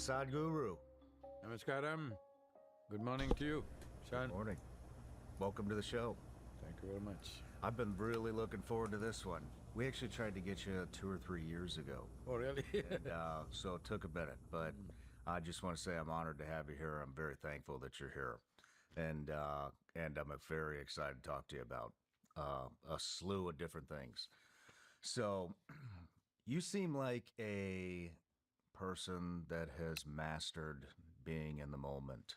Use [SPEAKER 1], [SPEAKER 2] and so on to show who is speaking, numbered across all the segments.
[SPEAKER 1] Sadhguru.
[SPEAKER 2] Namaskaram. Good morning to you, Sean.
[SPEAKER 1] Morning. Welcome to the show.
[SPEAKER 2] Thank you very much.
[SPEAKER 1] I've been really looking forward to this one. We actually tried to get you 2 or 3 years ago.
[SPEAKER 2] Oh, really?
[SPEAKER 1] So it took a minute, but I just want to say I'm honored to have you here. I'm very thankful that you're here. And I'm very excited to talk to you about a slew of different things. So you seem like a person that has mastered being in the moment.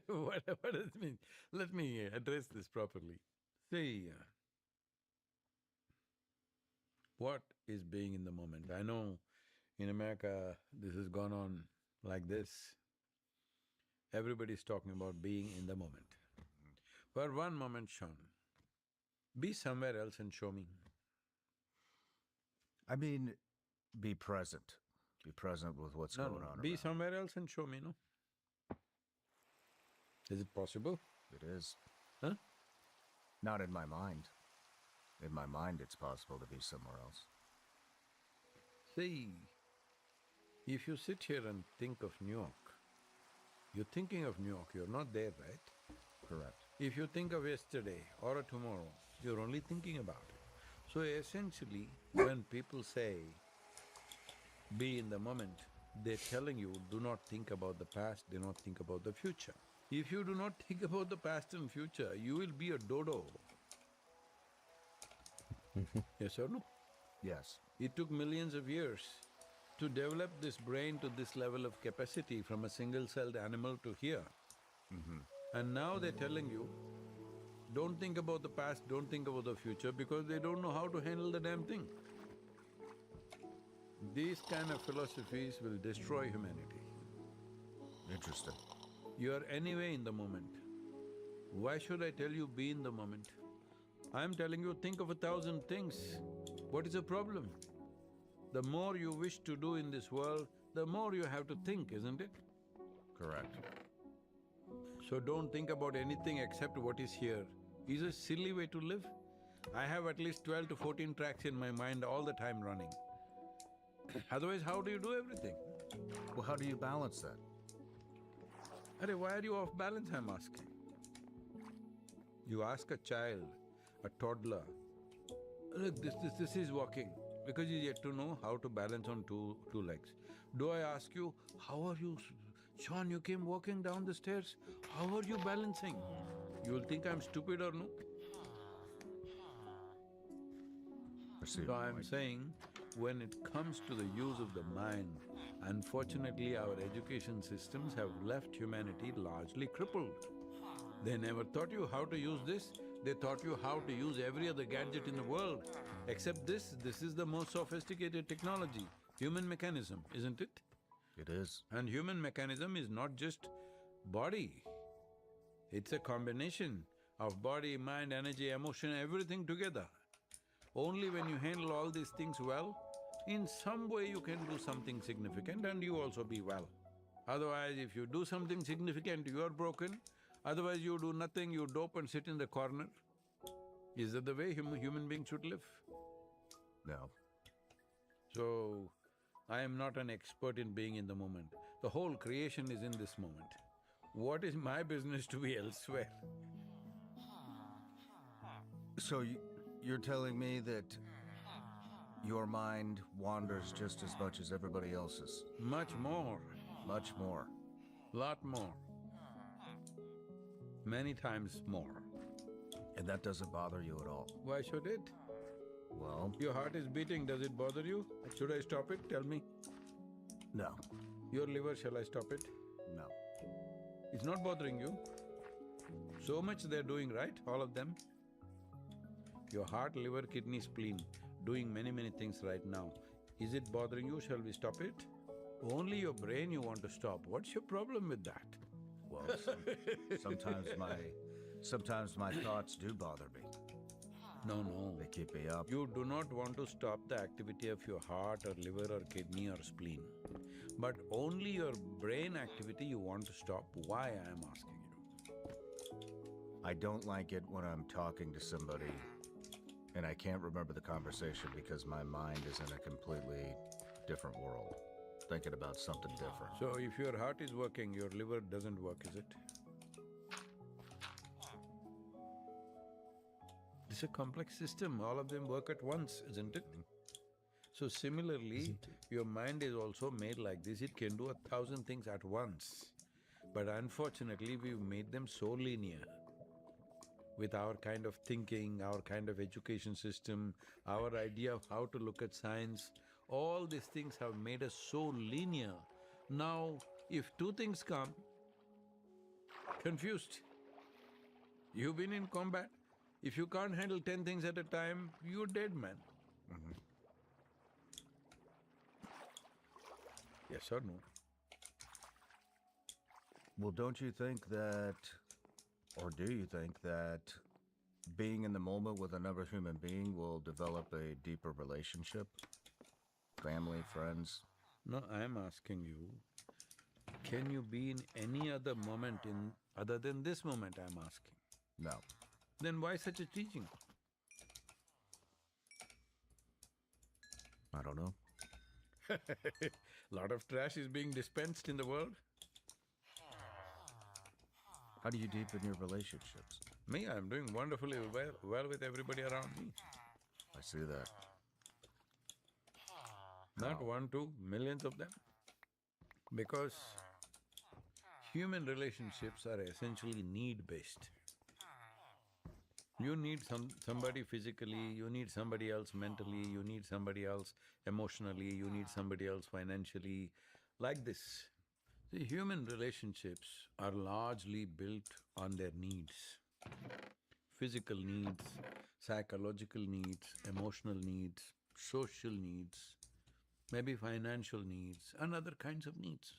[SPEAKER 2] What does it mean? Let me address this properly. See, what is being in the moment? I know in America this has gone on like this. Everybody's talking about being in the moment. For one moment, Sean, be somewhere else and show me.
[SPEAKER 1] I mean, be present. Be present with what's going on.
[SPEAKER 2] Be
[SPEAKER 1] around.
[SPEAKER 2] somewhere else and show me, no? Is it possible?
[SPEAKER 1] It is.
[SPEAKER 2] Huh?
[SPEAKER 1] Not in my mind. In my mind, it's possible to be somewhere else.
[SPEAKER 2] See, if you sit here and think of New York, you're thinking of New York, you're not there, right?
[SPEAKER 1] Correct.
[SPEAKER 2] If you think of yesterday or tomorrow, you're only thinking about it. So essentially, when people say, be in the moment, they're telling you, do not think about the past, do not think about the future. If you do not think about the past and future, you will be a dodo. Yes or no?
[SPEAKER 1] Yes.
[SPEAKER 2] It took millions of years to develop this brain to this level of capacity from a single-celled animal to here. And now they're telling you, don't think about the past, don't think about the future, because they don't know how to handle the damn thing. These kind of philosophies will destroy humanity.
[SPEAKER 1] Interesting.
[SPEAKER 2] You are anyway in the moment. Why should I tell you be in the moment? I'm telling you think of 1,000 things. What is the problem? The more you wish to do in this world, the more you have to think, isn't it?
[SPEAKER 1] Correct.
[SPEAKER 2] So don't think about anything except what is here. Is a silly way to live. I have at least 12 to 14 tracks in my mind all the time running. Otherwise, how do you do everything?
[SPEAKER 1] Well, how do you balance that?
[SPEAKER 2] Arey, why are you off balance, I'm asking? You ask a child, a toddler, look, this is walking, because he's yet to know how to balance on two legs. Do I ask you, how are you, Sean, you came walking down the stairs, how are you balancing? You'll think I'm stupid or no?
[SPEAKER 1] I see
[SPEAKER 2] So
[SPEAKER 1] your
[SPEAKER 2] I'm
[SPEAKER 1] point.
[SPEAKER 2] saying, when it comes to the use of the mind, unfortunately our education systems have left humanity largely crippled. They never taught you how to use this, they taught you how to use every other gadget in the world. Except this is the most sophisticated technology, human mechanism, isn't it?
[SPEAKER 1] It is.
[SPEAKER 2] And human mechanism is not just body. It's a combination of body, mind, energy, emotion, everything together. Only when you handle all these things well, in some way you can do something significant and you also be well. Otherwise, if you do something significant, you are broken. Otherwise, you do nothing, you dope and sit in the corner. Is that the way human beings should live?
[SPEAKER 1] No.
[SPEAKER 2] So, I am not an expert in being in the moment. The whole creation is in this moment. What is my business to be elsewhere?
[SPEAKER 1] So you're telling me that your mind wanders just as much as everybody else's?
[SPEAKER 2] Much more,
[SPEAKER 1] Much more.
[SPEAKER 2] lot more. Many times more.
[SPEAKER 1] And that doesn't bother you at all?
[SPEAKER 2] Why should it?
[SPEAKER 1] Well,
[SPEAKER 2] Your heart is beating, does it bother you? Should I stop it? Tell me.
[SPEAKER 1] no.
[SPEAKER 2] Your liver, shall I stop it?
[SPEAKER 1] No.
[SPEAKER 2] It's not bothering you. So much they're doing, right, all of them? Your heart, liver, kidney, spleen, doing many things right now. Is it bothering you? Shall we stop it? Only your brain you want to stop. What's your problem with that?
[SPEAKER 1] Well, sometimes my thoughts do bother me.
[SPEAKER 2] No, no.
[SPEAKER 1] They keep me up.
[SPEAKER 2] You do not want to stop the activity of your heart or liver or kidney or spleen. But only your brain activity you want to stop. Why, I am asking you.
[SPEAKER 1] I don't like it when I'm talking to somebody and I can't remember the conversation because my mind is in a completely different world. thinking about something different.
[SPEAKER 2] So if your heart is working, your liver doesn't work, is it? It's a complex system, all of them work at once, isn't it? So similarly, your mind is also made like this, it can do 1,000 things at once. But unfortunately, we've made them so linear. With our kind of thinking, our kind of education system, our idea of how to look at science, all these things have made us so linear. Now, if two things come, confused. You've been in combat. If you can't handle 10 things at a time, you're dead, man. Yes or no?
[SPEAKER 1] Well, don't you think that, or do you think that being in the moment with another human being will develop a deeper relationship? Family, friends?
[SPEAKER 2] No, I'm asking you, can you be in any other moment in other than this moment, I'm asking?
[SPEAKER 1] No.
[SPEAKER 2] Then why such a teaching?
[SPEAKER 1] I don't know.
[SPEAKER 2] Lot of trash is being dispensed in the world.
[SPEAKER 1] How do you deepen your relationships?
[SPEAKER 2] Me, I'm doing wonderfully well with everybody around me.
[SPEAKER 1] I see that.
[SPEAKER 2] Not one, two, millions of them. Because human relationships are essentially need-based. You need somebody physically, you need somebody else mentally, you need somebody else emotionally, you need somebody else financially, like this. See, human relationships are largely built on their needs. Physical needs, psychological needs, emotional needs, social needs, maybe financial needs and other kinds of needs.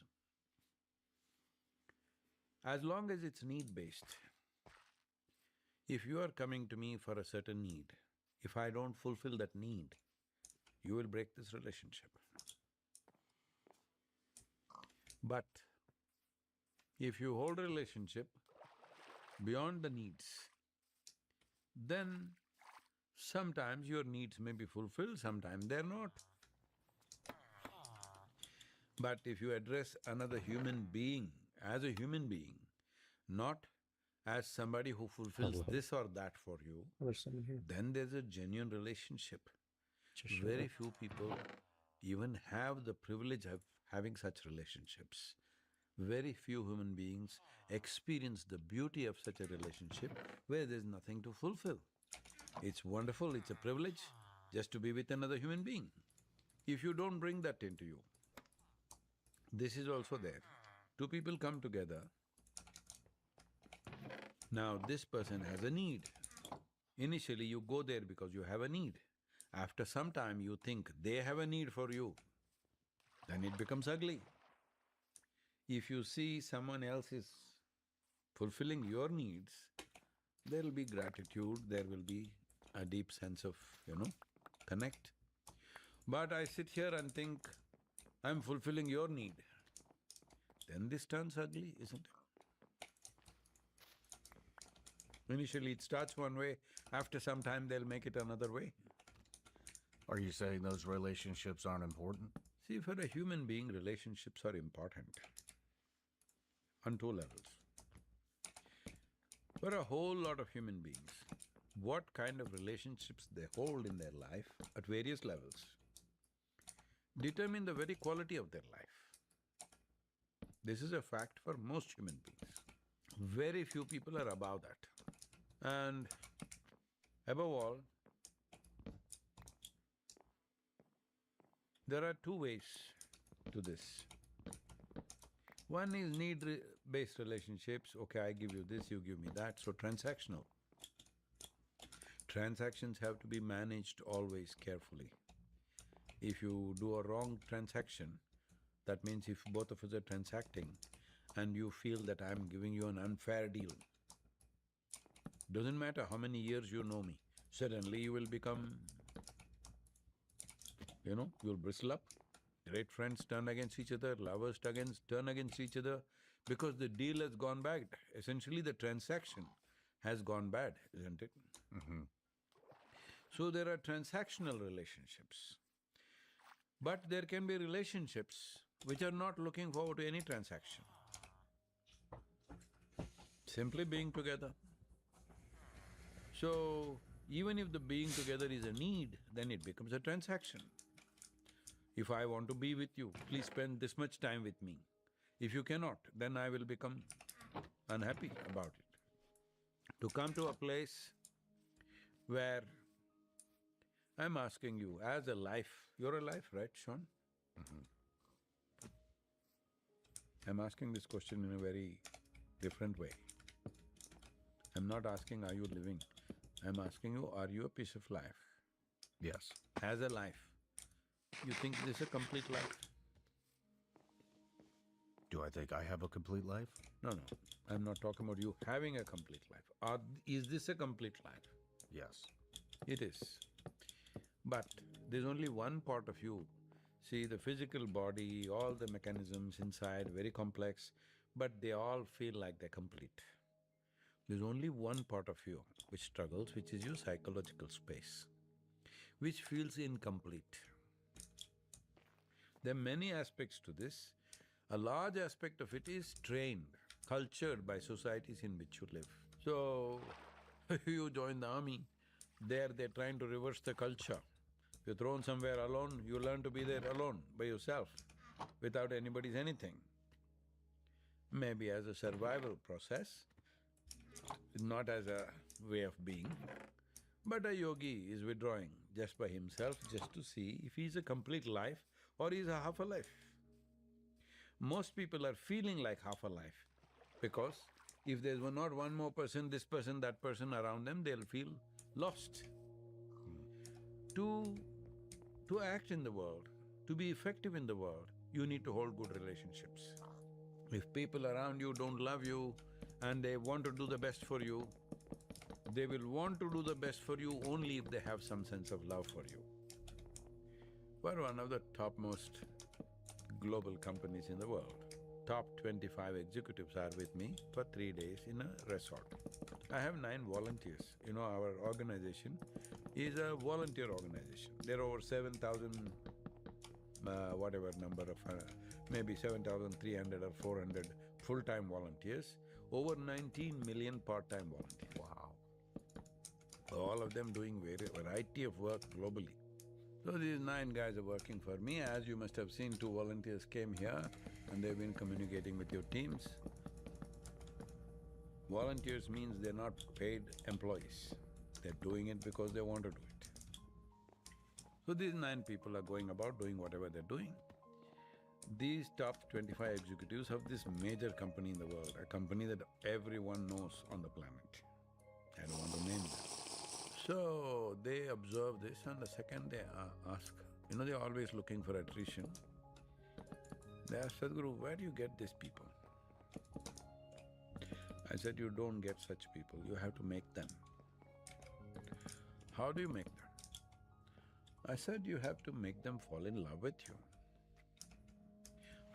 [SPEAKER 2] As long as it's need-based, if you are coming to me for a certain need, if I don't fulfill that need, you will break this relationship. But if you hold a relationship beyond the needs, then sometimes your needs may be fulfilled, sometimes they're not. But if you address another human being as a human being, not as somebody who fulfills this or that for you, then there's a genuine relationship. Very few people even have the privilege of having such relationships. Very few human beings experience the beauty of such a relationship where there's nothing to fulfill. It's wonderful, it's a privilege just to be with another human being. If you don't bring that into you, this is also there. Two people come together. Now this person has a need. Initially you go there because you have a need. After some time you think they have a need for you, then it becomes ugly. If you see someone else is fulfilling your needs, there will be gratitude, there will be a deep sense of, connect. But I sit here and think, I'm fulfilling your need, then this turns ugly, isn't it? Initially it starts one way, after some time they'll make it another way.
[SPEAKER 1] Are you saying those relationships aren't important?
[SPEAKER 2] See, for a human being, relationships are important on two levels. For a whole lot of human beings, what kind of relationships they hold in their life at various levels determine the very quality of their life. This is a fact for most human beings. Very few people are above that. And above all, there are two ways to this. One is need-based relationships, okay, I give you this, you give me that, so transactional. Transactions have to be managed always carefully. If you do a wrong transaction, that means if both of us are transacting and you feel that I'm giving you an unfair deal, doesn't matter how many years you know me, suddenly you will become, you'll bristle up. Great friends turn against each other, lovers turn against each other because the deal has gone bad. Essentially the transaction has gone bad, isn't it? So there are transactional relationships. But there can be relationships which are not looking forward to any transaction. Simply being together. So, even if the being together is a need, then it becomes a transaction. If I want to be with you, please spend this much time with me. If you cannot, then I will become unhappy about it. To come to a place where I'm asking you, as a life, you're a life, right, Sean? I'm asking this question in a very different way. I'm not asking, are you living? I'm asking you, are you a piece of life?
[SPEAKER 1] Yes.
[SPEAKER 2] As a life, you think this is a complete life?
[SPEAKER 1] Do I think I have a complete life?
[SPEAKER 2] No, I'm not talking about you having a complete life. Is this a complete life?
[SPEAKER 1] Yes.
[SPEAKER 2] It is. But there's only one part of you. See, the physical body, all the mechanisms inside, very complex, but they all feel like they're complete. There's only one part of you which struggles, which is your psychological space, which feels incomplete. There are many aspects to this. A large aspect of it is trained, cultured by societies in which you live. So, you join the army, there they're trying to reverse the culture. You're thrown somewhere alone, you learn to be there alone, by yourself, without anybody's anything. Maybe as a survival process, not as a way of being. But a yogi is withdrawing just by himself, just to see if he's a complete life or he's a half a life. Most people are feeling like half a life, because if there's not one more person, this person, that person around them, they'll feel lost. To act in the world, to be effective in the world, you need to hold good relationships. If people around you don't love you and they want to do the best for you, they will want to do the best for you only if they have some sense of love for you. We're one of the topmost global companies in the world. Top 25 executives are with me for 3 days in a resort. I have 9 volunteers. You know, our organization is a volunteer organization. There are over 7,000, whatever number of, maybe 7,300 or 400 full-time volunteers, over 19 million part-time volunteers.
[SPEAKER 1] Wow.
[SPEAKER 2] All of them doing variety of work globally. So these 9 guys are working for me. As you must have seen, 2 volunteers came here and they've been communicating with your teams. Volunteers means they're not paid employees. They're doing it because they want to do it. So these 9 people are going about doing whatever they're doing. These top 25 executives of this major company in the world, a company that everyone knows on the planet. I don't want to name them. So, they observe this and the second they ask, you know, they're always looking for attrition. They ask, Sadhguru, where do you get these people? I said, you don't get such people, you have to make them. How do you make them? I said, you have to make them fall in love with you.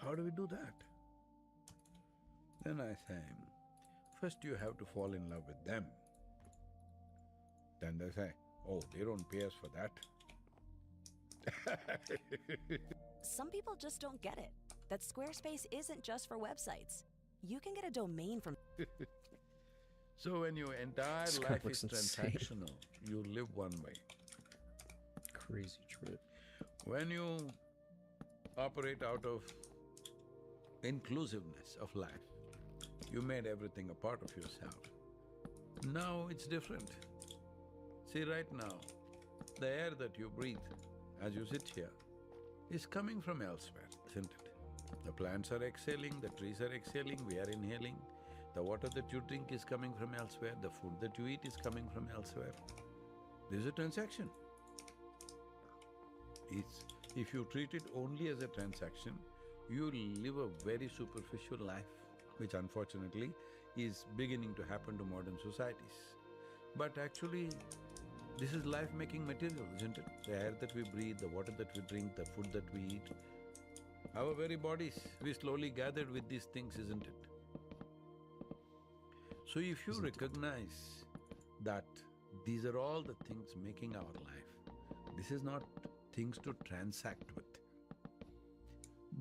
[SPEAKER 2] How do we do that? Then I say, first you have to fall in love with them. Then they say, oh, they don't pay us for that.
[SPEAKER 3] Some people just don't get it, that Squarespace isn't just for websites. You can get a domain from…
[SPEAKER 2] So when your entire
[SPEAKER 4] This guy
[SPEAKER 2] life
[SPEAKER 4] looks
[SPEAKER 2] is
[SPEAKER 4] insane.
[SPEAKER 2] transactional, you live one way.
[SPEAKER 4] Crazy trip.
[SPEAKER 2] When you operate out of inclusiveness of life, you made everything a part of yourself. Now it's different. See, right now, the air that you breathe as you sit here is coming from elsewhere, isn't it? The plants are exhaling, the trees are exhaling, we are inhaling. The water that you drink is coming from elsewhere, the food that you eat is coming from elsewhere. This is a transaction. If you treat it only as a transaction, you live a very superficial life, which unfortunately is beginning to happen to modern societies. But actually, this is life-making material, isn't it? The air that we breathe, the water that we drink, the food that we eat. Our very bodies, we slowly gathered with these things, isn't it? So if you recognize that these are all the things making our life, this is not things to transact with.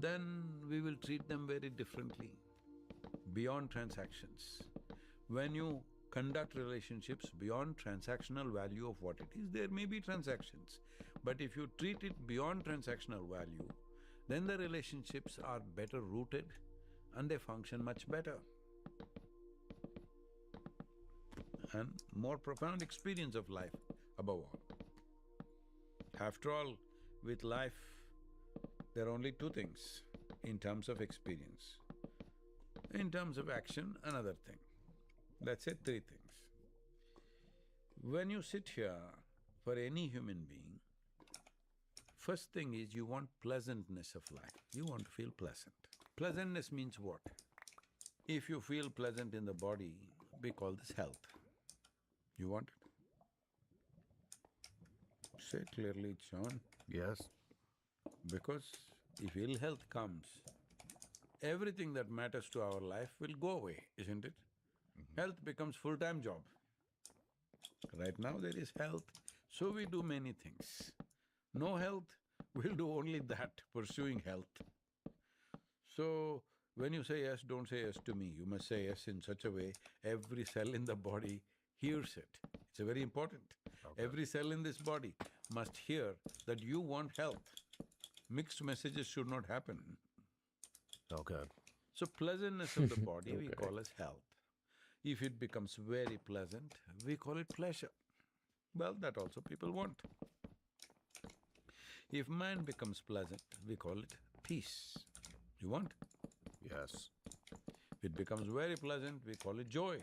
[SPEAKER 2] then we will treat them very differently, beyond transactions. When you conduct relationships beyond transactional value of what it is, there may be transactions. But if you treat it beyond transactional value, then the relationships are better rooted and they function much better. And more profound experience of life above all. After all, with life, there are only two things in terms of experience. In terms of action, another thing. That's it, three things. When you sit here for any human being, first thing is you want pleasantness of life. You want to feel pleasant. Pleasantness means what? If you feel pleasant in the body, we call this health. You want it? Say it clearly, John.
[SPEAKER 1] Yes.
[SPEAKER 2] Because if ill health comes, everything that matters to our life will go away, isn't it? Health becomes full-time job. Right now there is health, so we do many things. No health, we'll do only that, pursuing health. So, when you say yes, don't say yes to me. You must say yes in such a way every cell in the body hears it. It's very important.
[SPEAKER 1] Okay.
[SPEAKER 2] Every cell in this body must hear that you want health. Mixed messages should not happen.
[SPEAKER 1] Okay.
[SPEAKER 2] So pleasantness of the body we
[SPEAKER 4] Okay.
[SPEAKER 2] call as health. If it becomes very pleasant, we call it pleasure. Well, that also people want. If mind becomes pleasant, we call it peace. You want?
[SPEAKER 1] Yes.
[SPEAKER 2] If it becomes very pleasant, we call it joy.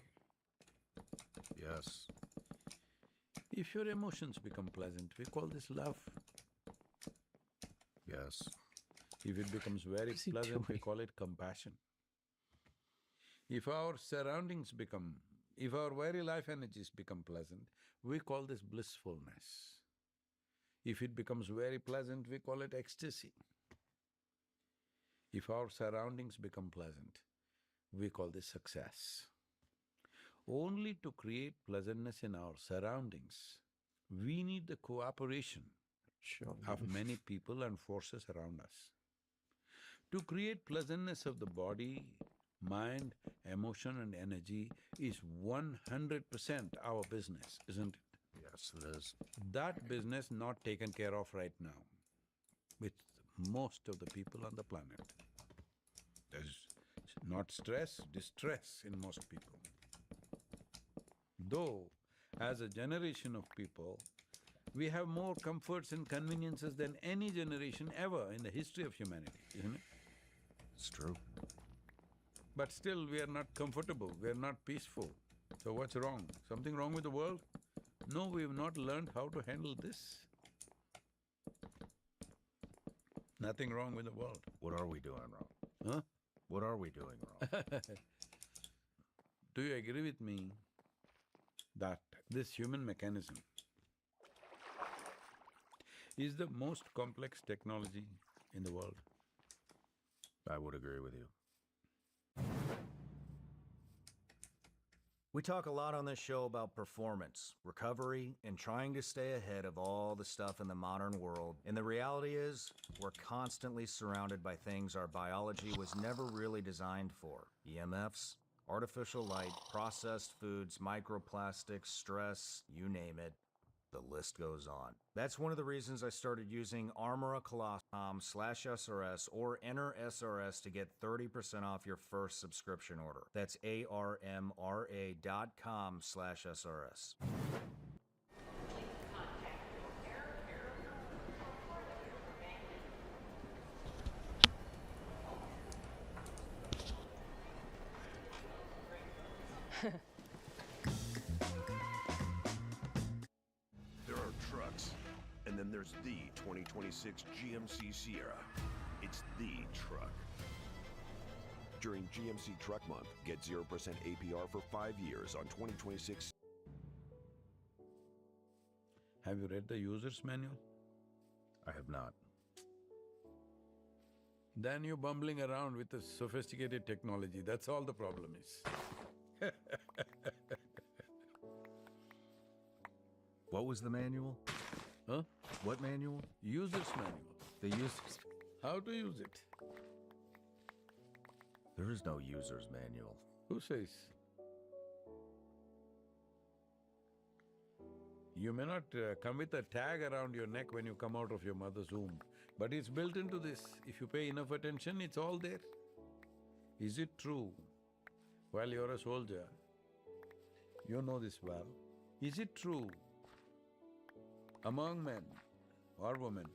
[SPEAKER 1] Yes.
[SPEAKER 2] If your emotions become pleasant, we call this love.
[SPEAKER 1] Yes.
[SPEAKER 2] If it becomes very
[SPEAKER 4] What's he
[SPEAKER 2] pleasant, we
[SPEAKER 4] doing?
[SPEAKER 2] call it compassion. If our surroundings become… if our very life energies become pleasant, we call this blissfulness. If it becomes very pleasant, we call it ecstasy. If our surroundings become pleasant, we call this success. Only to create pleasantness in our surroundings, we need the cooperation
[SPEAKER 4] Sure.
[SPEAKER 2] of many people and forces around us. To create pleasantness of the body, mind, emotion and energy is 100% our business, isn't it?
[SPEAKER 1] Yes, it is.
[SPEAKER 2] That business not taken care of right now with most of the people on the planet. There's not stress, distress in most people. Though, as a generation of people, we have more comforts and conveniences than any generation ever in the history of humanity, isn't it?
[SPEAKER 1] It's true.
[SPEAKER 2] But still we are not comfortable, we are not peaceful. So what's wrong? Something wrong with the world? No, we have not learned how to handle this. Nothing wrong with the world.
[SPEAKER 1] What are we doing wrong?
[SPEAKER 2] Huh?
[SPEAKER 1] What are we doing wrong?
[SPEAKER 2] Do you agree with me that this human mechanism is the most complex technology in the world?
[SPEAKER 1] I would agree with you. We talk a lot on this show about performance, recovery, and trying to stay ahead of all the stuff in the modern world. And the reality is, we're constantly surrounded by things our biology was never really designed for. EMFs, artificial light, processed foods, microplastics, stress, you name it. The list goes on. That's one of the reasons I started using armoracolossum.com/SRS or enter SRS to get 30% off your first subscription order. That's ARMRA.com/SRS.
[SPEAKER 5] There are trucks, and then there's the 2026 GMC Sierra. It's the truck. During GMC Truck Month, get 0% APR for 5 years on 2026.
[SPEAKER 2] Have you read the user's manual?
[SPEAKER 1] I have not.
[SPEAKER 2] Then you're bumbling around with the sophisticated technology, that's all the problem is.
[SPEAKER 1] What was the manual?
[SPEAKER 2] Huh?
[SPEAKER 1] What manual?
[SPEAKER 2] User's manual.
[SPEAKER 1] The users.
[SPEAKER 2] How to use it.
[SPEAKER 1] There is no user's manual.
[SPEAKER 2] Who says? You may not come with a tag around your neck when you come out of your mother's womb, but it's built into this. If you pay enough attention, it's all there. Is it true? While you're a soldier, you know this well. Is it true among men or women,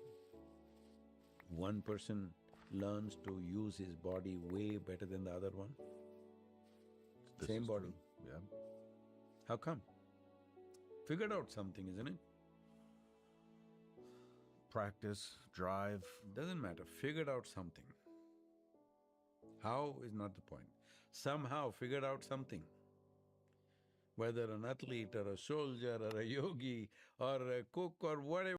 [SPEAKER 2] one person learns to use his body way better than the other one?
[SPEAKER 1] This
[SPEAKER 2] Same
[SPEAKER 1] is
[SPEAKER 2] body.
[SPEAKER 1] true. Yeah.
[SPEAKER 2] How come? Figured out something, isn't it?
[SPEAKER 1] Practice, drive.
[SPEAKER 2] Doesn't matter, figured out something. How is not the point. Somehow figured out something. Whether an athlete or a soldier or a yogi or a cook or whatever.